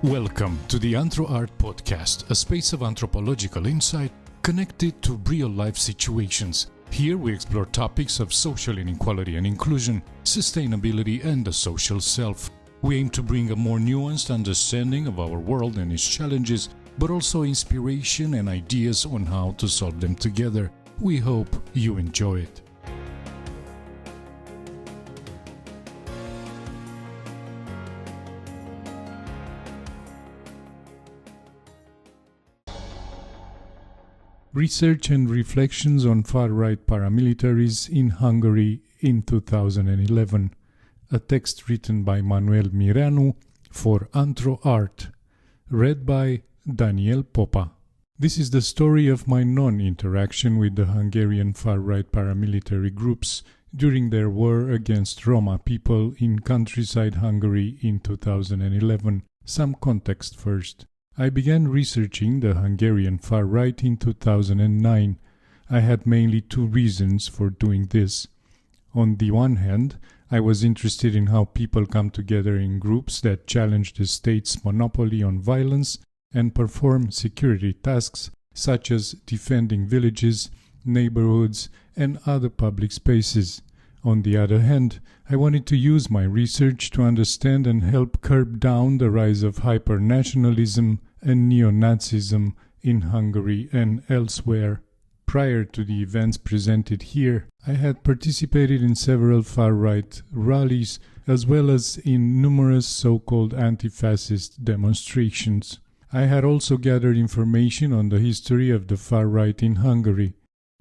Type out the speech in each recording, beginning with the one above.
Welcome to the Anthro Art Podcast, a space of anthropological insight connected to real-life situations. Here we explore topics of social inequality and inclusion, sustainability and the social self. We aim to bring a more nuanced understanding of our world and its challenges, but also inspiration and ideas on how to solve them together. We hope you enjoy it. Research and Reflections on Far-Right Paramilitaries in Hungary in 2011, a text written by Manuel Mireanu for Anthro Art, read by Daniel Popa. This is the story of my non-interaction with the Hungarian far-right paramilitary groups during their war against Roma people in countryside Hungary in 2011. Some context first. I began researching the Hungarian far-right in 2009. I had mainly two reasons for doing this. On the one hand, I was interested in how people come together in groups that challenge the state's monopoly on violence and perform security tasks such as defending villages, neighbourhoods, and other public spaces. On the other hand, I wanted to use my research to understand and help curb down the rise of hyper-nationalism and neo-nazism in Hungary and elsewhere. Prior to the events presented here, I had participated in several far-right rallies as well as in numerous so-called anti-fascist demonstrations. I had also gathered information on the history of the far-right in Hungary.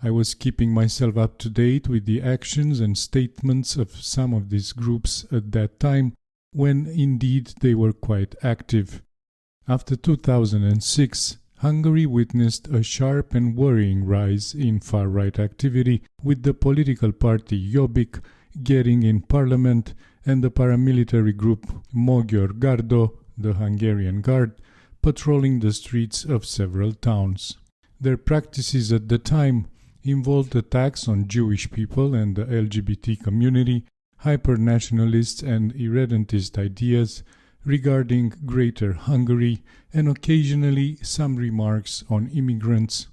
I was keeping myself up to date with the actions and statements of some of these groups at that time, when indeed they were quite active. After 2006, Hungary witnessed a sharp and worrying rise in far-right activity, with the political party Jobbik getting in parliament and the paramilitary group Magyar Garda, the Hungarian Guard, patrolling the streets of several towns. Their practices at the time involved attacks on Jewish people and the LGBT community, hyper-nationalist and irredentist ideas regarding Greater Hungary, and occasionally some remarks on immigrants.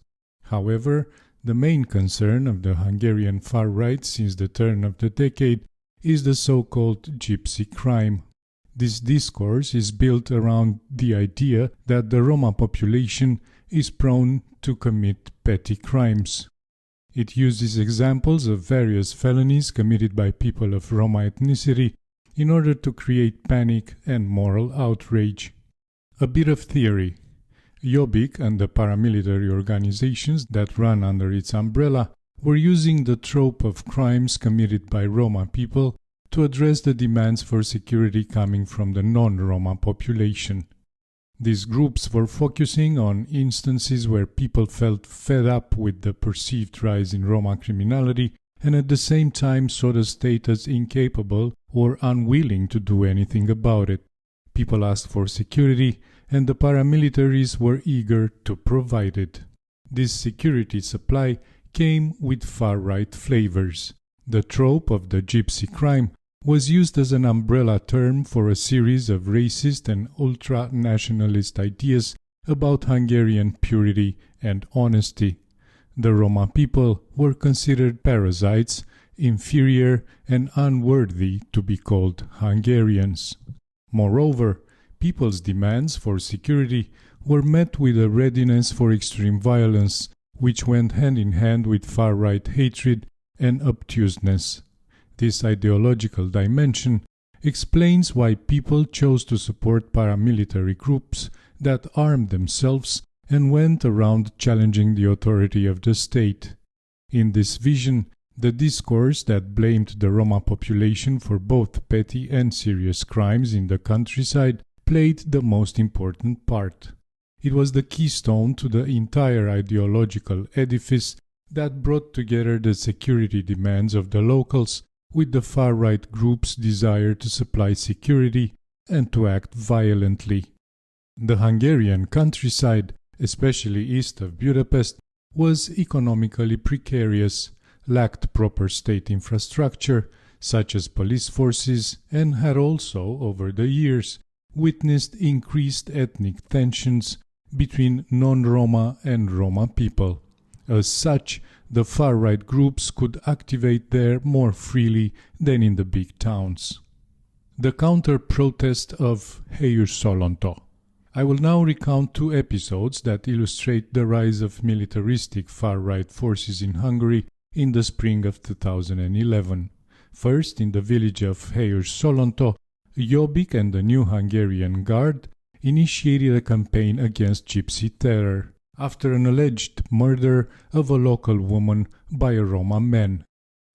However, the main concern of the Hungarian far-right since the turn of the decade is the so-called gypsy crime. This discourse is built around the idea that the Roma population is prone to commit petty crimes. It uses examples of various felonies committed by people of Roma ethnicity in order to create panic and moral outrage. A bit of theory. Jobbik and the paramilitary organizations that run under its umbrella were using the trope of crimes committed by Roma people to address the demands for security coming from the non-Roma population. These groups were focusing on instances where people felt fed up with the perceived rise in Roma criminality and at the same time saw the state as incapable or unwilling to do anything about it. People asked for security, and the paramilitaries were eager to provide it. This security supply came with far-right flavors. The trope of the gypsy crime was used as an umbrella term for a series of racist and ultra-nationalist ideas about Hungarian purity and honesty. The Roma people were considered parasites, inferior and unworthy to be called Hungarians. Moreover, people's demands for security were met with a readiness for extreme violence, which went hand in hand with far-right hatred and obtuseness. This ideological dimension explains why people chose to support paramilitary groups that armed themselves and went around challenging the authority of the state. In this vision, the discourse that blamed the Roma population for both petty and serious crimes in the countryside played the most important part. It was the keystone to the entire ideological edifice that brought together the security demands of the locals with the far-right group's desire to supply security and to act violently. The Hungarian countryside, especially east of Budapest, was economically precarious, lacked proper state infrastructure, such as police forces, and had also, over the years, witnessed increased ethnic tensions between non-Roma and Roma people. As such, the far-right groups could activate there more freely than in the big towns. The counter-protest of Helyes-Szolnok. I will now recount two episodes that illustrate the rise of militaristic far-right forces in Hungary in the spring of 2011. First, in the village of Helyes-Szolnok, Jobbik and the new Hungarian Guard initiated a campaign against gypsy terror after an alleged murder of a local woman by a Roma man.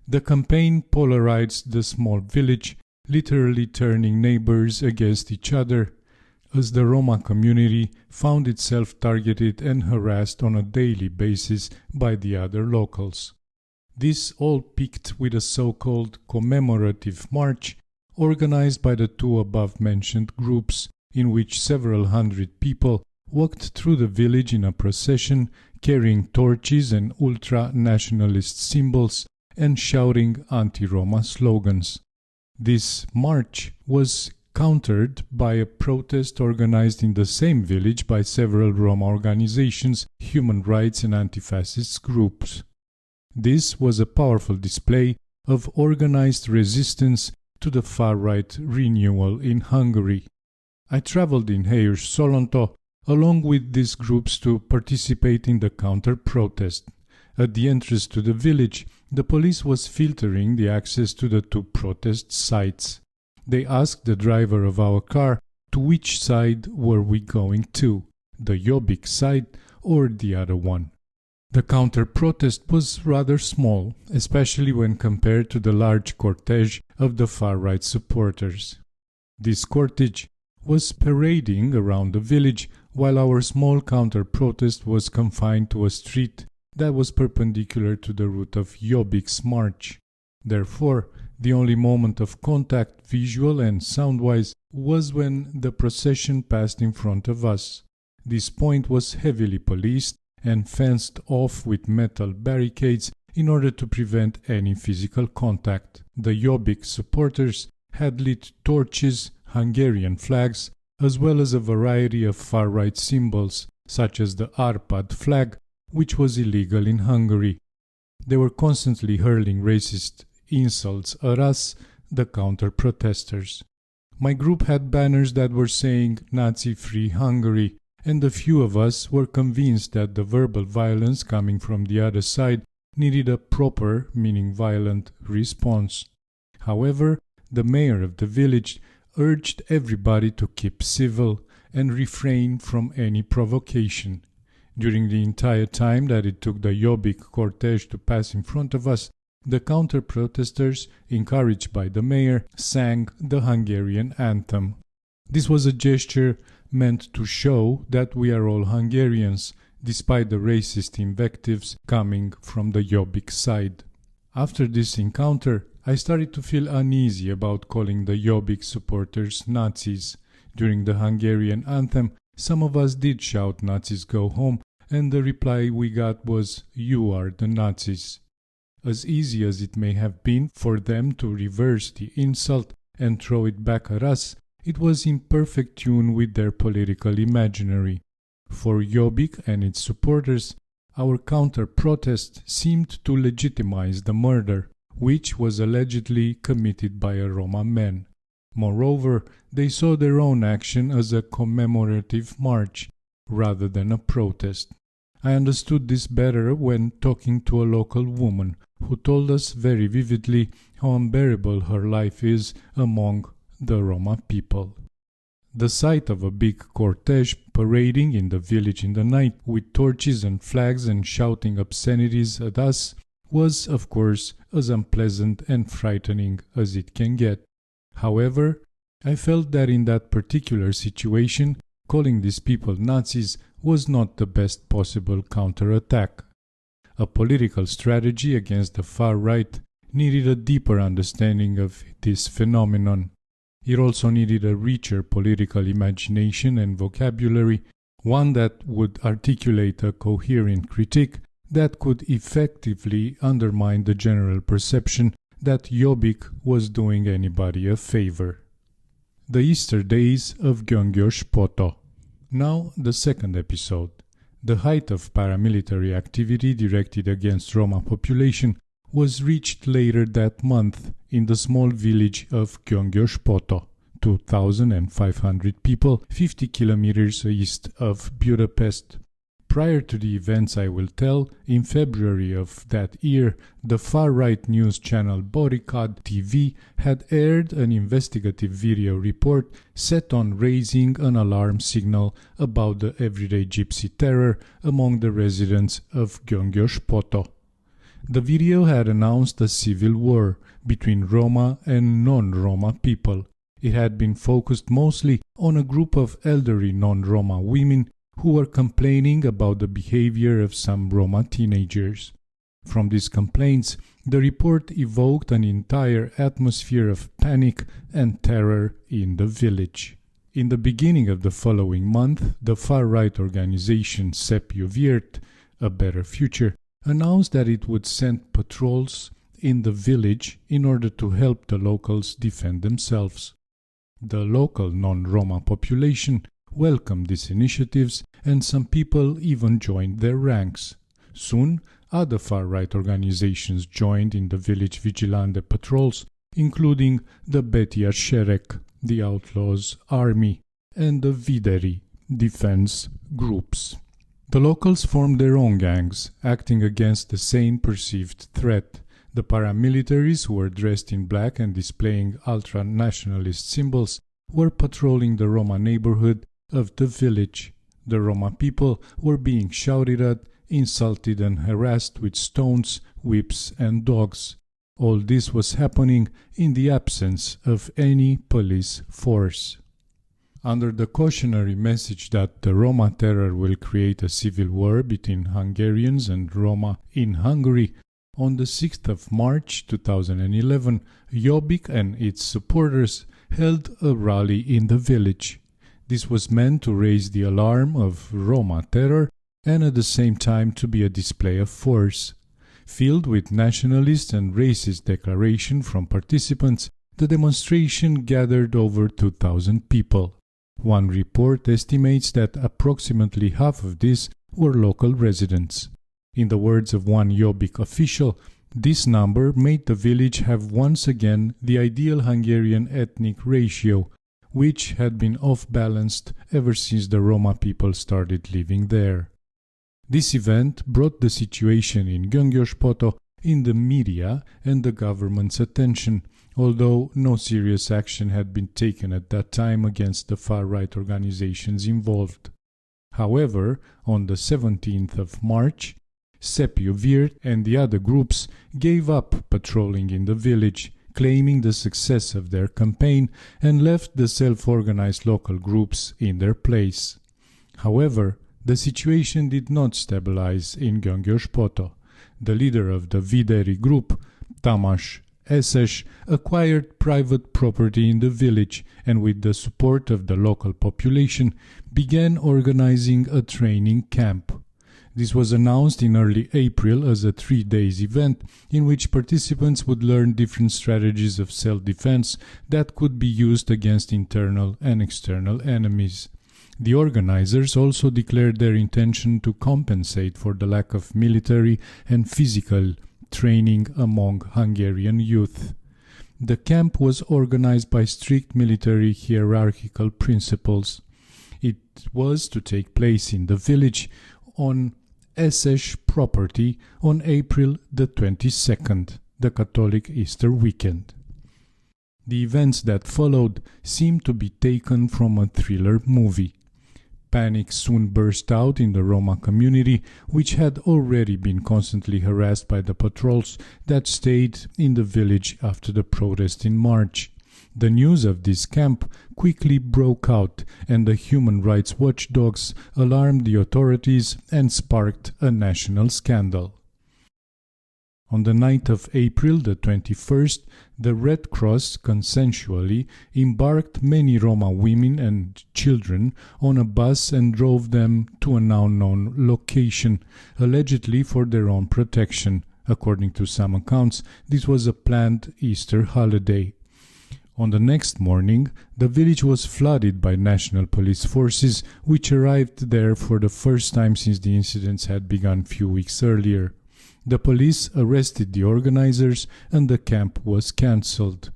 The campaign polarized the small village, literally turning neighbors against each other, as the Roma community found itself targeted and harassed on a daily basis by the other locals. This all peaked with a so-called commemorative march organized by the two above-mentioned groups, in which several hundred people walked through the village in a procession carrying torches and ultra-nationalist symbols and shouting anti-Roma slogans. This march was countered by a protest organized in the same village by several Roma organizations, human rights and anti-fascist groups. This was a powerful display of organized resistance to the far-right renewal in Hungary. I traveled in Helyes-Szolnok along with these groups to participate in the counter-protest. At the entrance to the village, the police was filtering the access to the two protest sites. They asked the driver of our car to which side were we going to, the Jobbik side or the other one. The counter-protest was rather small, especially when compared to the large cortege of the far-right supporters. This cortege was parading around the village, while our small counter-protest was confined to a street that was perpendicular to the route of Jobbik's march. Therefore, the only moment of contact, visual and sound-wise, was when the procession passed in front of us. This point was heavily policed and fenced off with metal barricades in order to prevent any physical contact. The Jobbik supporters had lit torches, Hungarian flags, as well as a variety of far-right symbols, such as the Arpad flag, which was illegal in Hungary. They were constantly hurling racist insults at us, the counter-protesters. My group had banners that were saying Nazi-free Hungary, and a few of us were convinced that the verbal violence coming from the other side needed a proper, meaning violent, response. However, the mayor of the village urged everybody to keep civil and refrain from any provocation. During the entire time that it took the Jobbik cortege to pass in front of us, the counter-protesters, encouraged by the mayor, sang the Hungarian anthem. This was a gesture meant to show that we are all Hungarians, despite the racist invectives coming from the Jobbik side. After this encounter, I started to feel uneasy about calling the Jobbik supporters Nazis. During the Hungarian anthem, some of us did shout "Nazis go home," and the reply we got was "You are the Nazis." As easy as it may have been for them to reverse the insult and throw it back at us, it was in perfect tune with their political imaginary. For Jobbik and its supporters, our counter-protest seemed to legitimize the murder, which was allegedly committed by a Roma man. Moreover, they saw their own action as a commemorative march, rather than a protest. I understood this better when talking to a local woman, who told us very vividly how unbearable her life is among the Roma people. The sight of a big cortege parading in the village in the night with torches and flags and shouting obscenities at us was, of course, as unpleasant and frightening as it can get. However, I felt that in that particular situation, calling these people Nazis was not the best possible counterattack. A political strategy against the far right needed a deeper understanding of this phenomenon. It also needed a richer political imagination and vocabulary, one that would articulate a coherent critique that could effectively undermine the general perception that Jobbik was doing anybody a favor. The Easter Days of Gyöngyös Poto. Now the second episode. The height of paramilitary activity directed against Roma population was reached later that month in the small village of Gyöngyös Poto, 2,500 people, 50 kilometers east of Budapest. Prior to the events I will tell, in February of that year, the far-right news channel Bodycad TV had aired an investigative video report set on raising an alarm signal about the everyday gypsy terror among the residents of Gyöngyös Poto. The video had announced a civil war between Roma and non-Roma people. It had been focused mostly on a group of elderly non-Roma women who were complaining about the behavior of some Roma teenagers. From these complaints, the report evoked an entire atmosphere of panic and terror in the village. In the beginning of the following month, the far-right organization Sepiu Virt, A Better Future, announced that it would send patrols in the village in order to help the locals defend themselves. The local non-Roma population welcomed these initiatives, and some people even joined their ranks. Soon, other far-right organizations joined in the village vigilante patrols, including the Betyar Sereg, the Outlaws Army, and the Videri defense groups. The locals formed their own gangs, acting against the same perceived threat. The paramilitaries, who were dressed in black and displaying ultra-nationalist symbols, were patrolling the Roma neighborhood of the village. The Roma people were being shouted at, insulted and harassed with stones, whips and dogs. All this was happening in the absence of any police force. Under the cautionary message that the Roma terror will create a civil war between Hungarians and Roma in Hungary, on the 6th of March 2011, Jobbik and its supporters held a rally in the village. This was meant to raise the alarm of Roma terror and at the same time to be a display of force. Filled with nationalist and racist declarations from participants, the demonstration gathered over 2,000 people. One report estimates that approximately half of these were local residents. In the words of one Jobbik official, this number made the village have once again the ideal Hungarian ethnic ratio, which had been off-balanced ever since the Roma people started living there. This event brought the situation in Gyöngyös Poto in the media and the government's attention, although no serious action had been taken at that time against the far-right organizations involved. However, on the 17th of March, Sepiu Virt and the other groups gave up patrolling in the village, claiming the success of their campaign, and left the self-organized local groups in their place. However, the situation did not stabilize in Gyöngyös Poto. The leader of the Videri group, Tamás Eszes, acquired private property in the village and with the support of the local population began organizing a training camp. This was announced in early April as a 3-day event in which participants would learn different strategies of self-defense that could be used against internal and external enemies. The organizers also declared their intention to compensate for the lack of military and physical training among Hungarian youth. The camp was organized by strict military hierarchical principles. It was to take place in the village on Eszes property on April the 22nd, the Catholic Easter weekend. The events that followed seemed to be taken from a thriller movie. Panic soon burst out in the Roma community, which had already been constantly harassed by the patrols that stayed in the village after the protest in March. The news of this camp quickly broke out, and the human rights watchdogs alarmed the authorities and sparked a national scandal. On the 9th of April, the 21st, the Red Cross consensually embarked many Roma women and children on a bus and drove them to an unknown location, allegedly for their own protection. According to some accounts, this was a planned Easter holiday. On the next morning, the village was flooded by national police forces, which arrived there for the first time since the incidents had begun few weeks earlier. The police arrested the organizers and the camp was cancelled.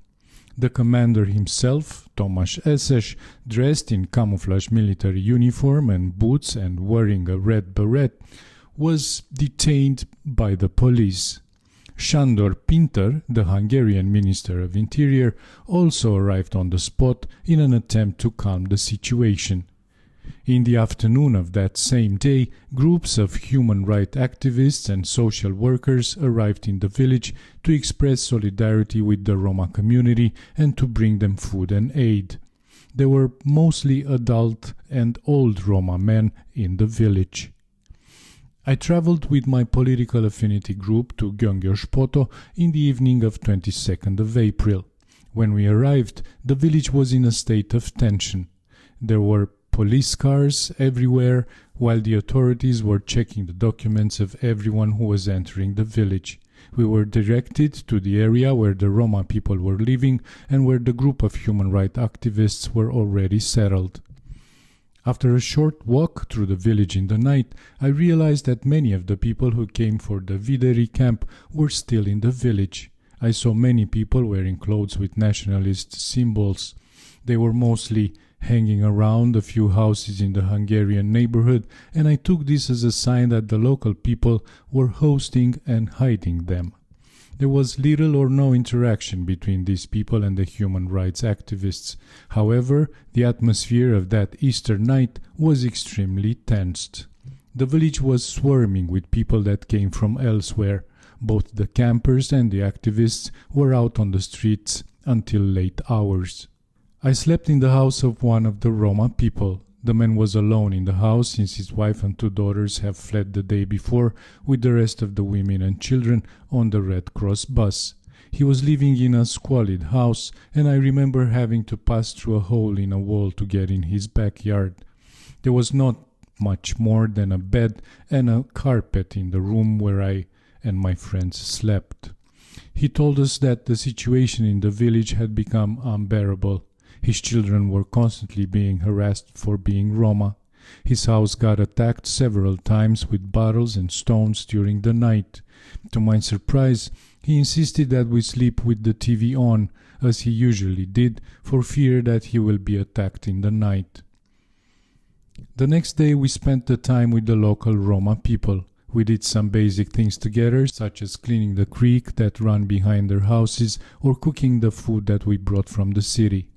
The commander himself, Tomasz Eszes, dressed in camouflage military uniform and boots and wearing a red beret, was detained by the police. Sándor Pinter, the Hungarian Minister of Interior, also arrived on the spot in an attempt to calm the situation. In the afternoon of that same day, groups of human rights activists and social workers arrived in the village to express solidarity with the Roma community and to bring them food and aid. There were mostly adult and old Roma men in the village. I traveled with my political affinity group to Gyöngyös-Poto in the evening of 22nd of April. When we arrived, the village was in a state of tension. There were police cars everywhere, while the authorities were checking the documents of everyone who was entering the village. We were directed to the area where the Roma people were living and where the group of human rights activists were already settled. After a short walk through the village in the night, I realized that many of the people who came for the Videri camp were still in the village. I saw many people wearing clothes with nationalist symbols. They were mostly hanging around a few houses in the Hungarian neighbourhood, and I took this as a sign that the local people were hosting and hiding them. There was little or no interaction between these people and the human rights activists. However, the atmosphere of that Easter night was extremely tensed. The village was swarming with people that came from elsewhere. Both the campers and the activists were out on the streets until late hours. I slept in the house of one of the Roma people. The man was alone in the house since his wife and 2 daughters have fled the day before with the rest of the women and children on the Red Cross bus. He was living in a squalid house, and I remember having to pass through a hole in a wall to get in his backyard. There was not much more than a bed and a carpet in the room where I and my friends slept. He told us that the situation in the village had become unbearable. His children were constantly being harassed for being Roma. His house got attacked several times with bottles and stones during the night. To my surprise, he insisted that we sleep with the TV on, as he usually did, for fear that he will be attacked in the night. The next day we spent the time with the local Roma people. We did some basic things together, such as cleaning the creek that ran behind their houses or cooking the food that we brought from the city.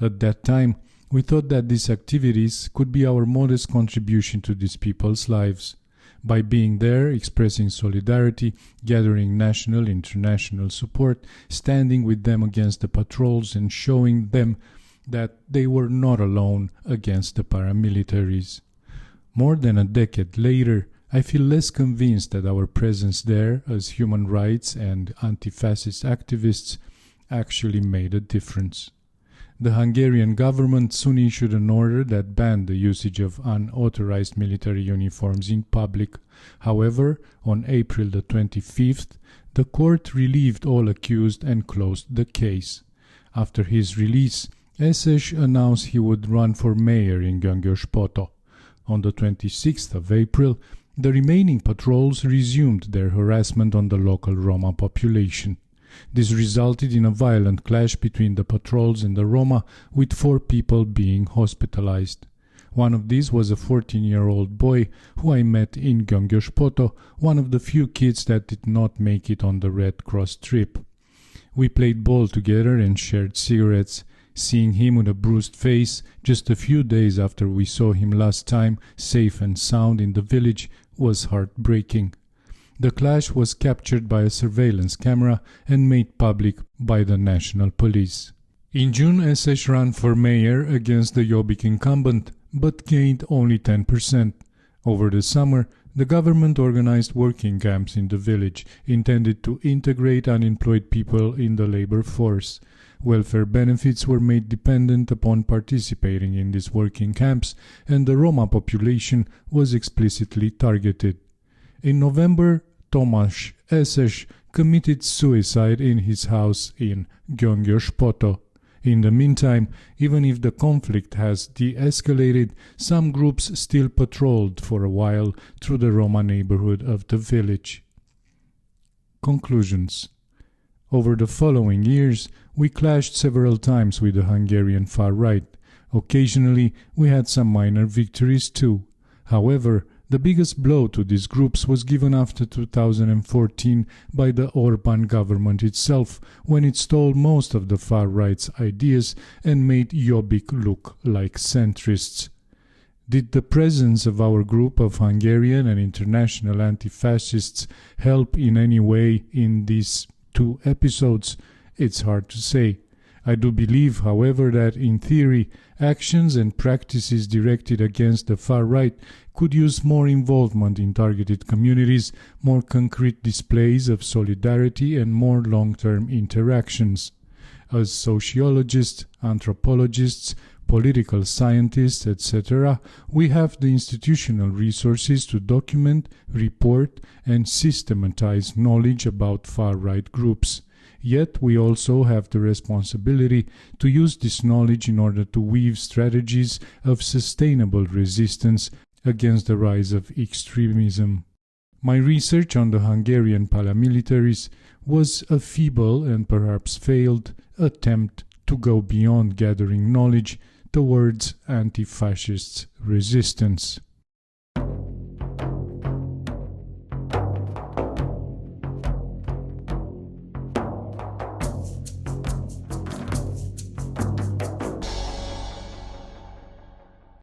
At that time, we thought that these activities could be our modest contribution to these people's lives. By being there, expressing solidarity, gathering national, international support, standing with them against the patrols and showing them that they were not alone against the paramilitaries. More than a decade later, I feel less convinced that our presence there as human rights and anti-fascist activists actually made a difference. The Hungarian government soon issued an order that banned the usage of unauthorized military uniforms in public. However, on April the 25th, the court relieved all accused and closed the case. After his release, Eszes announced he would run for mayor in Gyöngyös-Poto. On the 26th of April, the remaining patrols resumed their harassment on the local Roma population. This resulted in a violent clash between the patrols and the Roma, with 4 people being hospitalized. One of these was a 14-year-old boy who I met in Gyöngyös-Poto, one of the few kids that did not make it on the Red Cross trip. We played ball together and shared cigarettes. Seeing him with a bruised face just a few days after we saw him last time, safe and sound in the village, was heartbreaking. The clash was captured by a surveillance camera and made public by the national police. In June, Eszes ran for mayor against the Jobbik incumbent, but gained only 10%. Over the summer, the government organized working camps in the village, intended to integrate unemployed people in the labor force. Welfare benefits were made dependent upon participating in these working camps, and the Roma population was explicitly targeted. In November, Tomasz Eszes committed suicide in his house in Gyöngyös-Poto. In the meantime, even if the conflict has de-escalated, some groups still patrolled for a while through the Roma neighborhood of the village. Conclusions. Over the following years, we clashed several times with the Hungarian far right. Occasionally, we had some minor victories too. However, the biggest blow to these groups was given after 2014 by the Orbán government itself, when it stole most of the far right's ideas and made Jobbik look like centrists. Did the presence of our group of Hungarian and international anti-fascists help in any way in these 2 episodes? It's hard to say. I do believe, however, that in theory, actions and practices directed against the far right could use more involvement in targeted communities, more concrete displays of solidarity, and more long-term interactions. As sociologists, anthropologists, political scientists, etc., we have the institutional resources to document, report, and systematize knowledge about far-right groups. Yet we also have the responsibility to use this knowledge in order to weave strategies of sustainable resistance against the rise of extremism. My research on the Hungarian paramilitaries was a feeble and perhaps failed attempt to go beyond gathering knowledge towards anti-fascist resistance.